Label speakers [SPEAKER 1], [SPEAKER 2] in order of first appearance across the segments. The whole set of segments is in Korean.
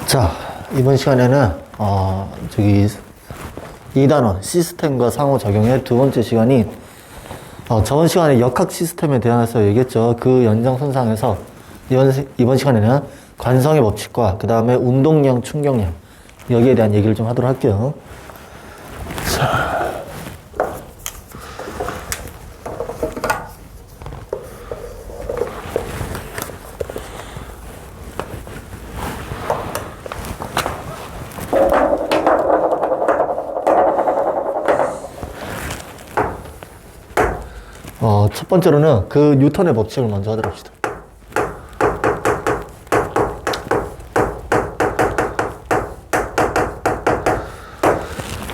[SPEAKER 1] 자, 이번 시간에는 저기 2단원 시스템과 상호작용의 두 번째 시간인 저번 시간에 역학 시스템에 대해서 얘기했죠. 그 연장선상에서 이번 시간에는 관성의 법칙과 그 다음에 운동량, 충격량 여기에 대한 얘기를 좀 하도록 할게요. 자. 첫 번째로는 그 뉴턴의 법칙을 먼저 하도록 합시다.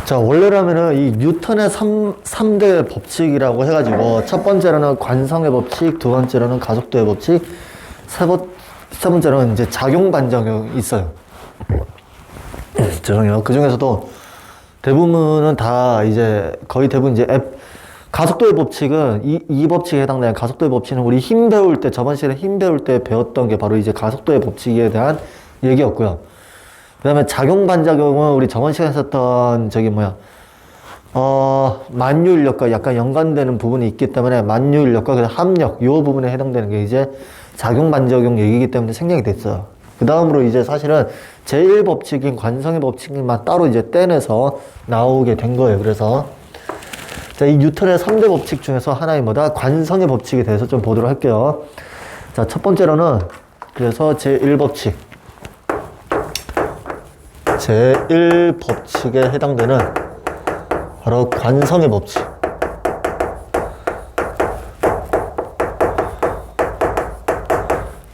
[SPEAKER 1] 자, 원래라면은 이 뉴턴의 3대 법칙이라고 해가지고 첫 번째로는 관성의 법칙, 두 번째로는 가속도의 법칙, 세 번째로는 이제 작용 반작용이 있어요. 죄송해요. 그 중에서도 대부분은 다 이제 거의 대부분 이제 가속도의 법칙은 이 법칙에 해당되는 가속도의 법칙은 우리 힘 배울 때 저번 시간에 힘 배울 때 배웠던 게 바로 이제 가속도의 법칙에 대한 얘기였고요. 그 다음에 작용 반작용은 우리 저번 시간에 썼던 만유인력과 약간 연관되는 부분이 있기 때문에 만유인력과 그 합력 이 부분에 해당되는 게 이제 작용 반작용 얘기이기 때문에 생략이 됐어요. 그 다음으로 이제 사실은 제1법칙인 관성의 법칙만 따로 이제 떼내서 나오게 된 거예요. 그래서 자, 이 뉴턴의 3대 법칙 중에서 하나인 관성의 법칙에 대해서 좀 보도록 할게요. 자, 첫 번째로는 그래서 제1법칙. 제1법칙에 해당되는 바로 관성의 법칙.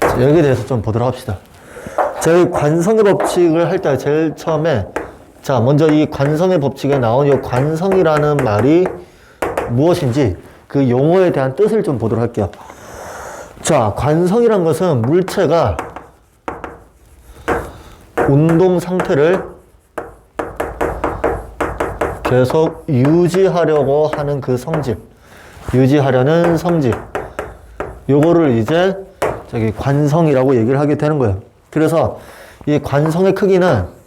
[SPEAKER 1] 자, 여기에 대해서 좀 보도록 합시다. 저희 관성의 법칙을 할 때 제일 처음에 자, 먼저 이 관성의 법칙에 나온 이 관성이라는 말이 무엇인지 그 용어에 대한 뜻을 좀 보도록 할게요. 자, 관성이란 것은 물체가 운동 상태를 계속 유지하려고 하는 그 성질, 유지하려는 성질, 요거를 이제 저기 관성이라고 얘기를 하게 되는 거예요. 그래서 이 관성의 크기는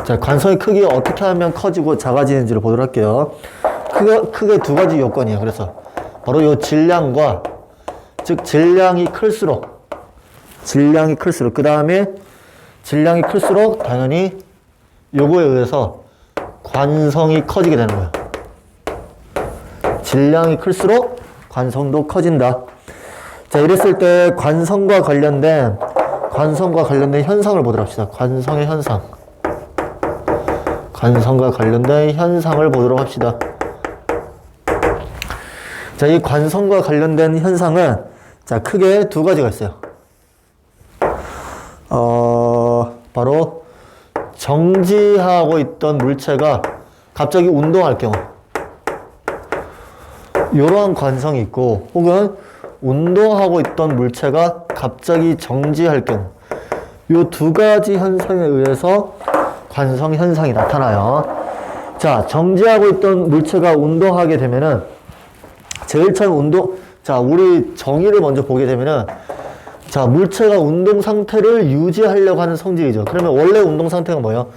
[SPEAKER 1] 자, 관성의 크기가 어떻게 하면 커지고 작아지는지를 보도록 할게요. 크게 두 가지 요건이에요. 그래서 바로 요 질량과 즉 질량이 클수록 그 다음에 질량이 클수록 당연히 요거에 의해서 관성이 커지게 되는 거예요. 질량이 클수록 관성도 커진다. 자, 이랬을 때 관성과 관련된 현상을 보도록 합시다. 관성의 현상. 관성과 관련된 현상을 보도록 합시다. 자, 이 관성과 관련된 현상은 자, 크게 두 가지가 있어요. 바로 정지하고 있던 물체가 갑자기 운동할 경우 이러한 관성이 있고, 혹은 운동하고 있던 물체가 갑자기 정지할 경우 이 두 가지 현상에 의해서 관성 현상이 나타나요. 자, 정지하고 있던 물체가 운동하게 되면은 제일 처음 우리 정의를 먼저 보게 되면은 자, 물체가 운동 상태를 유지하려고 하는 성질이죠. 그러면 원래 운동 상태가 뭐예요?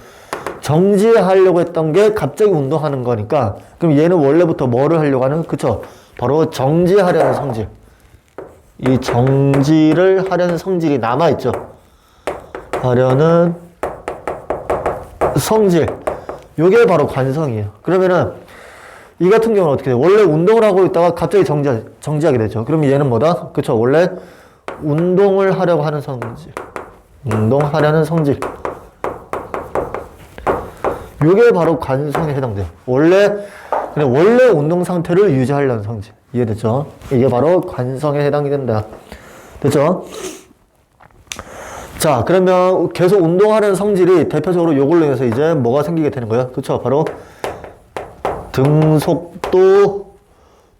[SPEAKER 1] 정지하려고 했던 게 갑자기 운동하는 거니까 그럼 얘는 원래부터 뭐를 하려고 하는? 그쵸? 바로 정지하려는 성질. 이 정지를 하려는 성질이 남아있죠. 하려는 성질. 요게 바로 관성이에요. 그러면은 이 같은 경우는 어떻게 돼요? 원래 운동을 하고 있다가 갑자기 정지하게 되죠. 그러면 얘는 뭐다? 그쵸? 원래 운동을 하려고 하는 성질. 운동하려는 성질. 요게 바로 관성에 해당돼요. 원래 운동 상태를 유지하려는 성질. 이해됐죠? 이게 바로 관성에 해당이 된다. 됐죠? 자, 그러면 계속 운동하는 성질이 대표적으로 요걸로 인해서 이제 뭐가 생기게 되는 거예요? 그쵸? 바로 등속도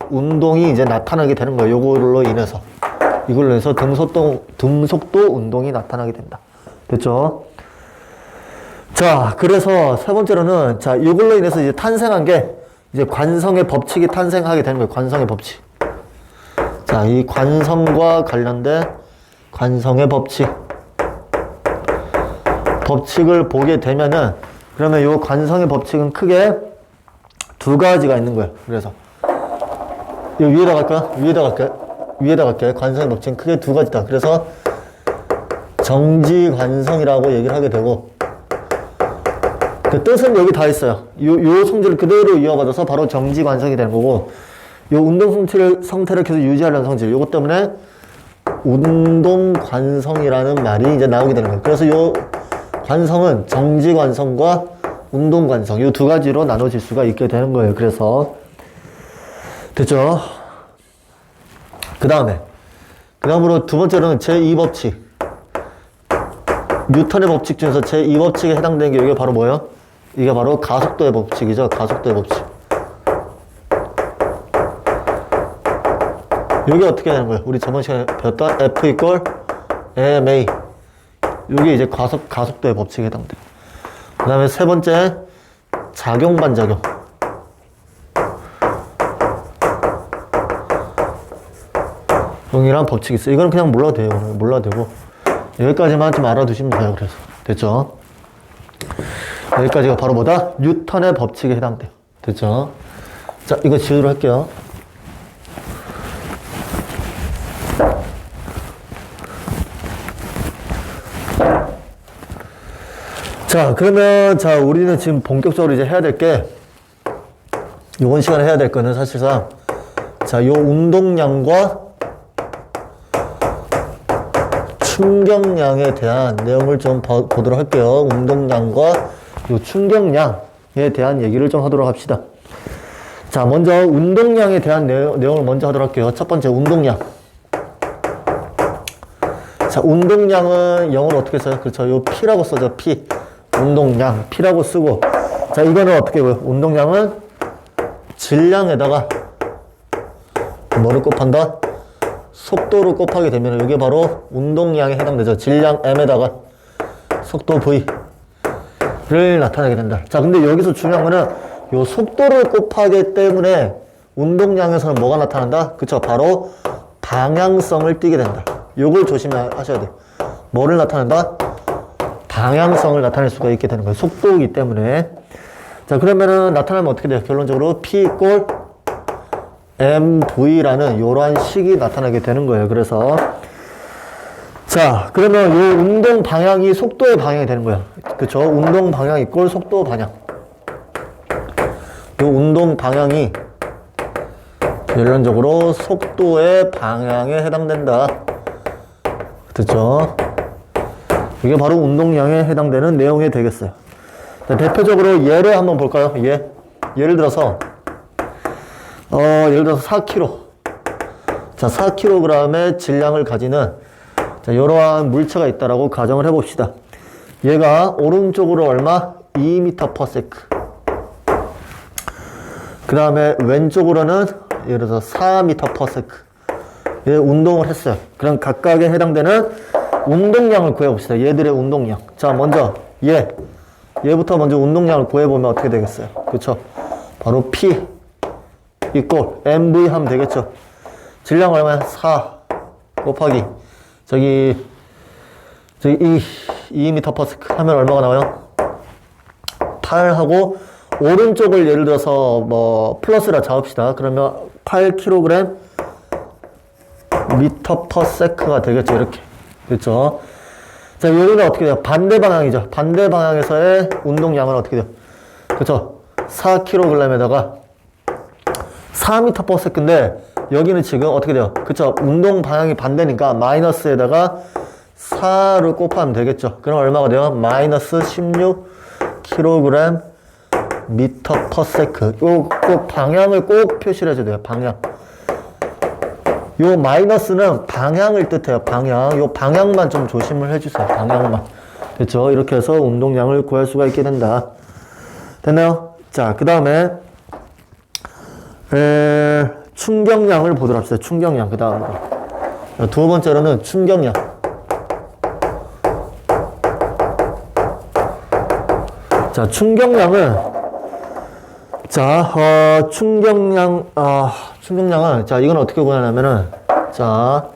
[SPEAKER 1] 운동이 이제 나타나게 되는 거예요. 요걸로 인해서. 이걸로 인해서 등속도 운동이 나타나게 된다. 됐죠? 자, 그래서 세 번째로는 자, 이걸로 인해서 이제 탄생한 게 이제 관성의 법칙이 탄생하게 되는 거예요. 관성의 법칙. 자, 이 관성과 관련된 관성의 법칙을 보게 되면은, 그러면 요 관성의 법칙은 크게 두 가지가 있는 거예요. 그래서 요 위에다 갈까요? 위에다 갈게. 관성의 법칙은 크게 두 가지다. 그래서 정지관성이라고 얘기를 하게 되고, 그 뜻은 여기 다 있어요. 요 성질을 그대로 이어받아서 바로 정지관성이 되는 거고, 요 운동 성태를 계속 유지하려는 성질, 요것 때문에 운동관성이라는 말이 이제 나오게 되는 거예요. 그래서 요 관성은 정지관성과 운동관성, 요 두 가지로 나눠질 수가 있게 되는 거예요. 그래서 됐죠? 그다음으로 두 번째로는 제2법칙. 뉴턴의 법칙 중에서 제2법칙에 해당되는 게 이게 바로 뭐예요? 이게 바로 가속도의 법칙이죠. 가속도의 법칙. 이게 어떻게 되는 거예요? 우리 저번 시간에 배웠던 F 이퀄 ma. 이게 이제 가속도의 법칙에 해당돼요. 그 다음에 세 번째, 작용반작용. 용이란 법칙이 있어요. 이거는 그냥 몰라도 돼요. 몰라도 되고. 여기까지만 좀 알아두시면 돼요. 그래서. 됐죠? 여기까지가 바로 뭐다? 뉴턴의 법칙에 해당돼요. 됐죠? 자, 이거 지우도록 할게요. 자, 그러면, 우리는 지금 본격적으로 이제 해야 될 게, 이번 시간에 해야 될 거는 사실상, 요 운동량과 충격량에 대한 내용을 좀 보도록 할게요. 운동량과 요 충격량에 대한 얘기를 좀 하도록 합시다. 자, 먼저 운동량에 대한 내용을 먼저 하도록 할게요. 첫 번째, 운동량. 자, 운동량은 영어로 어떻게 써요? 그렇죠. 요 P라고 써죠. P. 운동량. P라고 쓰고. 자, 이거는 어떻게 보여? 운동량은 질량에다가 뭐를 곱한다? 속도를 곱하게 되면 이게 바로 운동량에 해당되죠. 질량 M에다가 속도 V를 나타내게 된다. 자, 근데 여기서 중요한 거는 요 속도를 곱하기 때문에 운동량에서는 뭐가 나타난다? 그쵸. 바로 방향성을 띠게 된다. 요걸 조심하셔야 돼요. 뭐를 나타낸다? 방향성을 나타낼 수가 있게 되는 거예요. 속도이기 때문에. 자, 그러면은 나타나면 어떻게 돼요? 결론적으로 P 이꼴 MV라는 요러한 식이 나타나게 되는 거예요. 그래서 자, 그러면 요 운동 방향이 속도의 방향이 되는 거예요. 그쵸? 운동 방향 이꼴 속도 방향. 요 운동 방향이 결론적으로 속도의 방향에 해당된다. 그쵸? 이게 바로 운동량에 해당되는 내용이 되겠어요. 자, 대표적으로 예를 한번 볼까요? 예를 들어서 4kg. 자, 4kg의 질량을 가지는 이러한 물체가 있다라고 가정을 해봅시다. 얘가 오른쪽으로 얼마? 2m/s. 그 다음에 왼쪽으로는 예를 들어서 4m/s. 얘 운동을 했어요. 그럼 각각에 해당되는 운동량을 구해봅시다. 얘들의 운동량. 자, 먼저 얘부터 먼저 운동량을 구해보면 어떻게 되겠어요? 그쵸? 바로 P 이꼴 MV 하면 되겠죠. 질량 얼마야? 4 곱하기 저기 2m/s 하면 얼마가 나와요? 8하고 오른쪽을 예를 들어서 뭐 플러스라 잡읍시다. 그러면 8kg m/s가 되겠죠. 이렇게. 그렇죠? 자, 여기는 어떻게 돼요? 반대 방향이죠. 반대 방향에서의 운동량은 어떻게 돼요? 그렇죠? 4kg에다가 4m/s인데 여기는 지금 어떻게 돼요? 그쵸? 운동 방향이 반대니까 마이너스에다가 4를 곱하면 되겠죠. 그럼 얼마가 돼요? 마이너스 16kg m/s. 요 방향을 꼭 표시를 해줘야 돼요. 방향. 요 마이너스는 방향을 뜻해요. 방향. 요 방향만 좀 조심을 해주세요. 방향만. 됐죠? 이렇게 해서 운동량을 구할 수가 있게 된다. 됐나요? 자, 그 다음에 충격량을 보도록 합시다. 충격량. 그 다음 두 번째로는 충격량. 자, 충격량은 충격량은 자, 이건 어떻게 구하냐면은 자,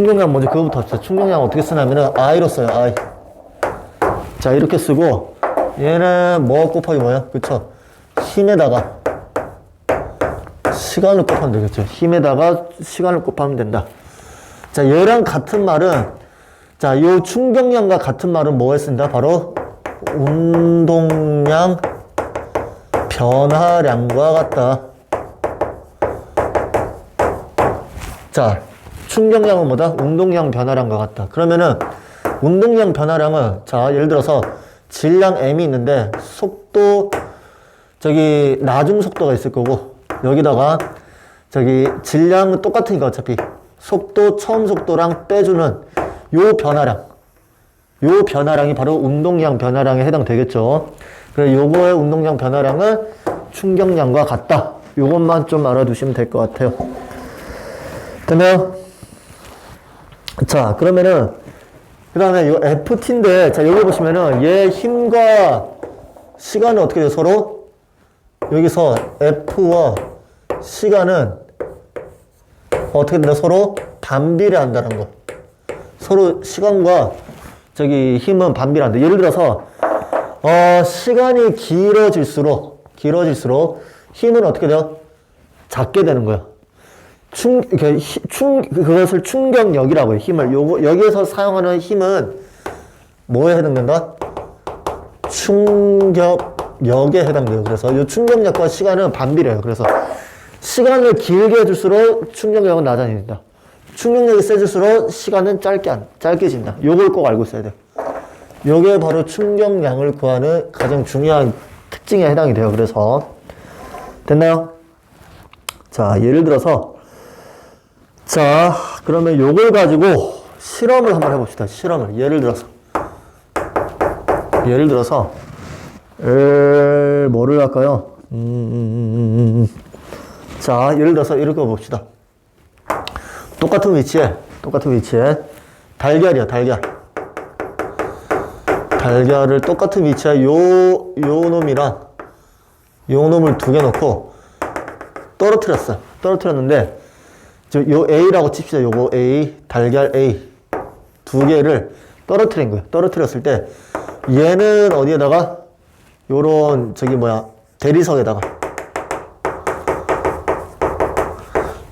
[SPEAKER 1] 충격량 먼저 그거부터 합시다. 충격량 어떻게 쓰냐면은 I로 써요. I. 자, 이렇게 쓰고 얘는 뭐 곱하기 뭐야? 그쵸? 힘에다가 시간을 곱하면 되겠죠. 힘에다가 시간을 곱하면 된다. 자, 얘랑 같은 말은, 자, 요 충격량과 같은 말은 뭐에 쓴다? 바로 운동량 변화량과 같다. 자, 충격량은 뭐다? 운동량 변화량과 같다. 그러면은 운동량 변화량은, 자, 예를 들어서 질량 m이 있는데 속도, 저기 나중 속도가 있을 거고, 여기다가 저기 질량은 똑같으니까 어차피 속도, 처음 속도랑 빼주는 요 변화량, 요 변화량이 바로 운동량 변화량에 해당되겠죠. 그래서 요거의 운동량 변화량은 충격량과 같다. 요것만 좀 알아두시면 될 것 같아요. 됐나요? 자, 그러면은 그 다음에 요 FT인데, 자, 여기 보시면은 얘 힘과 시간은 어떻게 돼요? 서로 여기서 F와 시간은 어떻게 된다? 서로 반비례한다는 거. 서로 시간과 저기 힘은 반비례한다. 예를 들어서 시간이 길어질수록 힘은 어떻게 돼요? 작게 되는 거야. 그것을 충격력이라고 해요. 힘을 여기에서 사용하는 힘은 뭐에 해당된다? 충격력에 해당돼요. 그래서 이 충격력과 시간은 반비례해요. 그래서 시간을 길게 해줄수록 충격력은 낮아진다. 충격력이 세질수록 시간은 짧게 진다. 요걸 꼭 알고 있어야 돼요. 요게 바로 충격량을 구하는 가장 중요한 특징에 해당이 돼요. 그래서 됐나요? 자, 예를 들어서, 자, 그러면 요걸 가지고 실험을 한번 해봅시다. 실험을. 예를 들어서 뭐를 할까요? 자, 예를 들어서 이렇게 봅시다. 똑같은 위치에 달걀이야, 달걀을 똑같은 위치에 요 놈을 두 개 놓고 떨어뜨렸는데, 요 A라고 칩시다. 요거 A, 달걀 A 두 개를 떨어뜨린 거예요. 떨어뜨렸을 때 얘는 어디에다가, 요런 대리석에다가,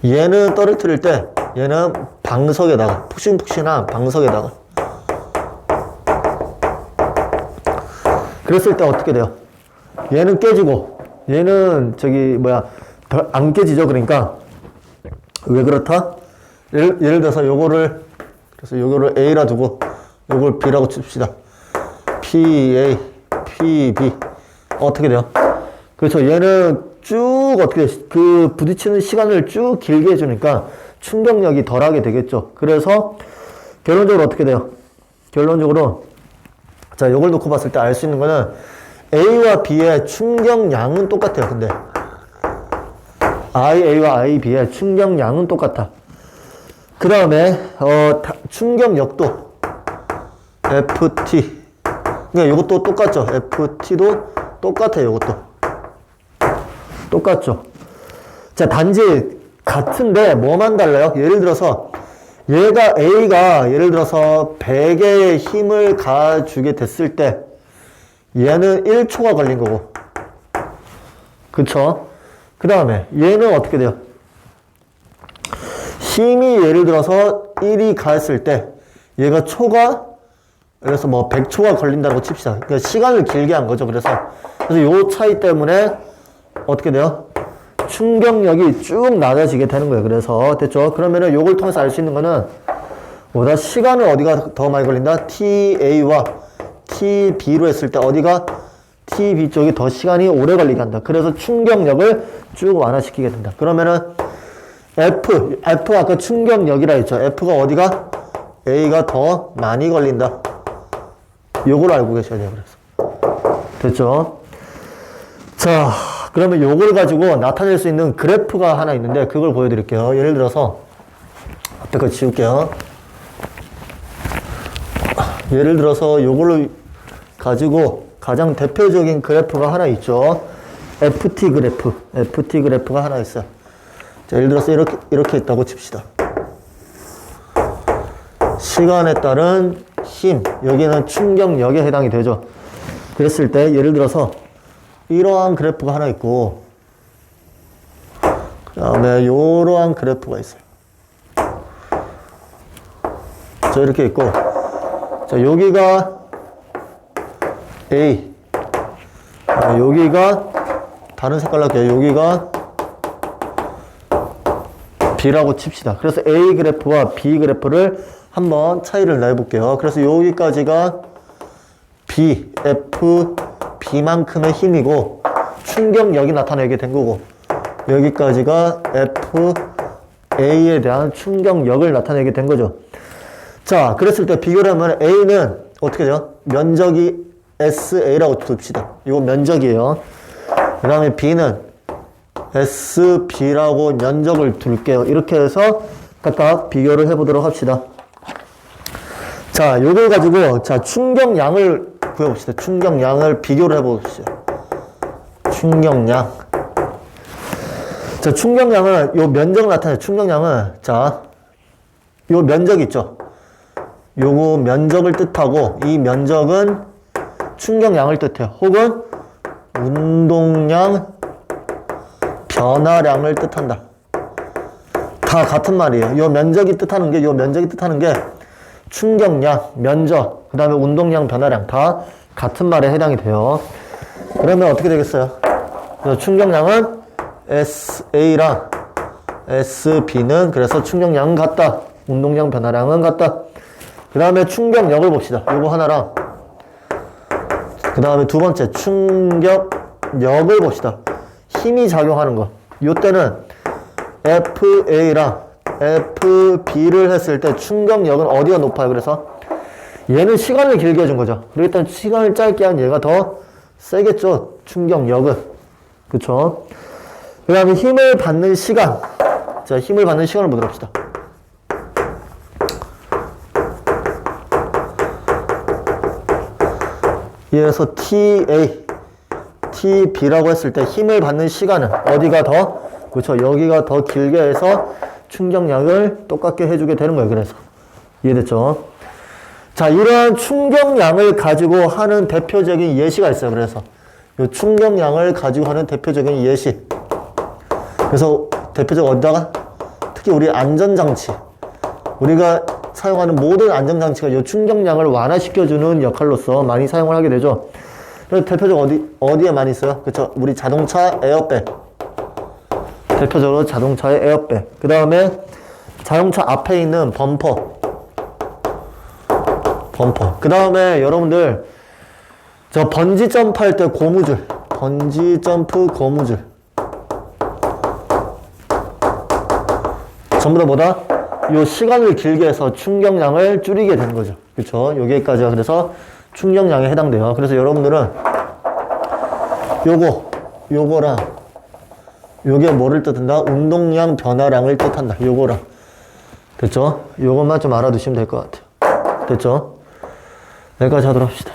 [SPEAKER 1] 얘는 떨어뜨릴 때 얘는 방석에다가, 푹신푹신한 방석에다가. 그랬을 때 어떻게 돼요? 얘는 깨지고 얘는 안 깨지죠. 그러니까 왜 그렇다? 예를 들어서 요거를 A라 두고 요걸 B라고 칩시다. PA, PB 어떻게 돼요? 그렇죠. 얘는 쭉 부딪히는 시간을 쭉 길게 해주니까 충격력이 덜하게 되겠죠. 그래서 결론적으로 어떻게 돼요? 결론적으로, 자, 요걸 놓고 봤을 때 알 수 있는 거는 A와 B의 충격량은 똑같아요. 근데 A와 B의 충격량은 똑같아. 그 다음에 충격력도 FT, 그러니까 요것도 똑같죠. FT도 똑같아요. 요것도 똑같죠. 자, 단지 같은데 뭐만 달라요? 예를 들어서 A가 예를 들어서 100개의 힘을 가해주게 됐을 때 얘는 1초가 걸린 거고, 그쵸? 그 다음에 얘는 어떻게 돼요? 힘이 예를 들어서 1이 가했을 때 얘가 그래서 100초가 걸린다고 칩시다. 그러니까 시간을 길게 한 거죠. 그래서 요 차이 때문에 어떻게 돼요? 충격력이 쭉 낮아지게 되는 거예요. 그래서 됐죠? 그러면은 요걸 통해서 알 수 있는 거는 뭐다? 시간을 어디가 더 많이 걸린다? TA와 TB로 했을 때 어디가? TB 쪽이 더 시간이 오래 걸리게 한다. 그래서 충격력을 쭉 완화시키게 된다. 그러면은 F 아까 충격력이라 했죠. F가 어디가? A가 더 많이 걸린다. 요걸 알고 계셔야 돼요. 그래서 됐죠? 자, 그러면 요걸 가지고 나타낼 수 있는 그래프가 하나 있는데 그걸 보여드릴게요. 예를 들어서 앞에 거 지울게요. 예를 들어서 요걸로 가지고 가장 대표적인 그래프가 하나 있죠. FT 그래프가 하나 있어요. 자, 예를 들어서 이렇게 있다고 칩시다. 시간에 따른 힘, 여기는 충격력에 해당이 되죠. 그랬을 때 예를 들어서 이러한 그래프가 하나 있고 그 다음에 이러한 그래프가 있어요. 자, 이렇게 있고, 자, 여기가 A, 여기가 다른 색깔로 할게요. 여기가 B라고 칩시다. 그래서 A 그래프와 B 그래프를 한번 차이를 내볼게요. 그래서 여기까지가 B, F, B만큼의 힘이고 충격력이 나타나게 된 거고, 여기까지가 F, A에 대한 충격력을 나타내게 된 거죠. 자, 그랬을 때 비교를 하면 A는 어떻게 돼요? 면적이 SA라고 둡시다. 이거 면적이에요. 그 다음에 B는 SB라고 면적을 둘게요. 이렇게 해서 각각 비교를 해보도록 합시다. 자, 요걸 가지고 자 충격량을 구해봅시다. 충격량을 비교를 해봅시다. 충격량. 자, 충격량은 요 면적 나타내요. 충격량은 자, 요 면적 있죠. 요거 면적을 뜻하고 이 면적은 충격량을 뜻해요. 혹은 운동량, 변화량을 뜻한다. 다 같은 말이에요. 요 면적이 뜻하는 게, 요 면적이 뜻하는 게 충격량, 면적, 그 다음에 운동량, 변화량 다 같은 말에 해당이 돼요. 그러면 어떻게 되겠어요? 그래서 충격량은 SA랑 SB는 그래서 충격량은 같다. 운동량, 변화량은 같다. 그 다음에 충격력을 봅시다. 요거 하나랑 그 다음에 두 번째 충격력을 봅시다. 힘이 작용하는 거. 요때는 FA랑 FB를 했을 때 충격력은 어디가 높아요? 그래서 얘는 시간을 길게 해준 거죠. 그렇기 때문에 시간을 짧게 한 얘가 더 세겠죠. 충격력은. 그쵸? 그 다음에 힘을 받는 시간. 자, 힘을 받는 시간을 보도록 합시다. 이래서 TA, TB라고 했을 때 힘을 받는 시간은 어디가 더, 그렇죠, 여기가 더 길게 해서 충격량을 똑같게 해주게 되는 거예요. 그래서 이해됐죠? 자, 이러한 충격량을 가지고 하는 대표적인 예시가 있어요. 그래서 이 충격량을 가지고 하는 대표적인 예시. 그래서 대표적으로 어디다가 특히 우리 안전장치, 우리가 사용하는 모든 안전장치가 이 충격량을 완화시켜주는 역할로서 많이 사용을 하게 되죠. 그래서 대표적으로 어디에 많이 써요? 그쵸? 우리 자동차 에어백. 대표적으로 자동차의 에어백. 그 다음에 자동차 앞에 있는 범퍼. 그 다음에 여러분들 저 번지 점프 할 때 고무줄. 번지 점프 고무줄. 전부 다 뭐다? 요 시간을 길게 해서 충격량을 줄이게 되는 거죠. 그쵸? 여기까지가 그래서 충격량에 해당돼요. 그래서 여러분들은 요거랑 요게 뭐를 뜻한다? 운동량, 변화량을 뜻한다. 요거랑. 됐죠? 요것만 좀 알아두시면 될 것 같아요. 됐죠? 여기까지 하도록 합시다.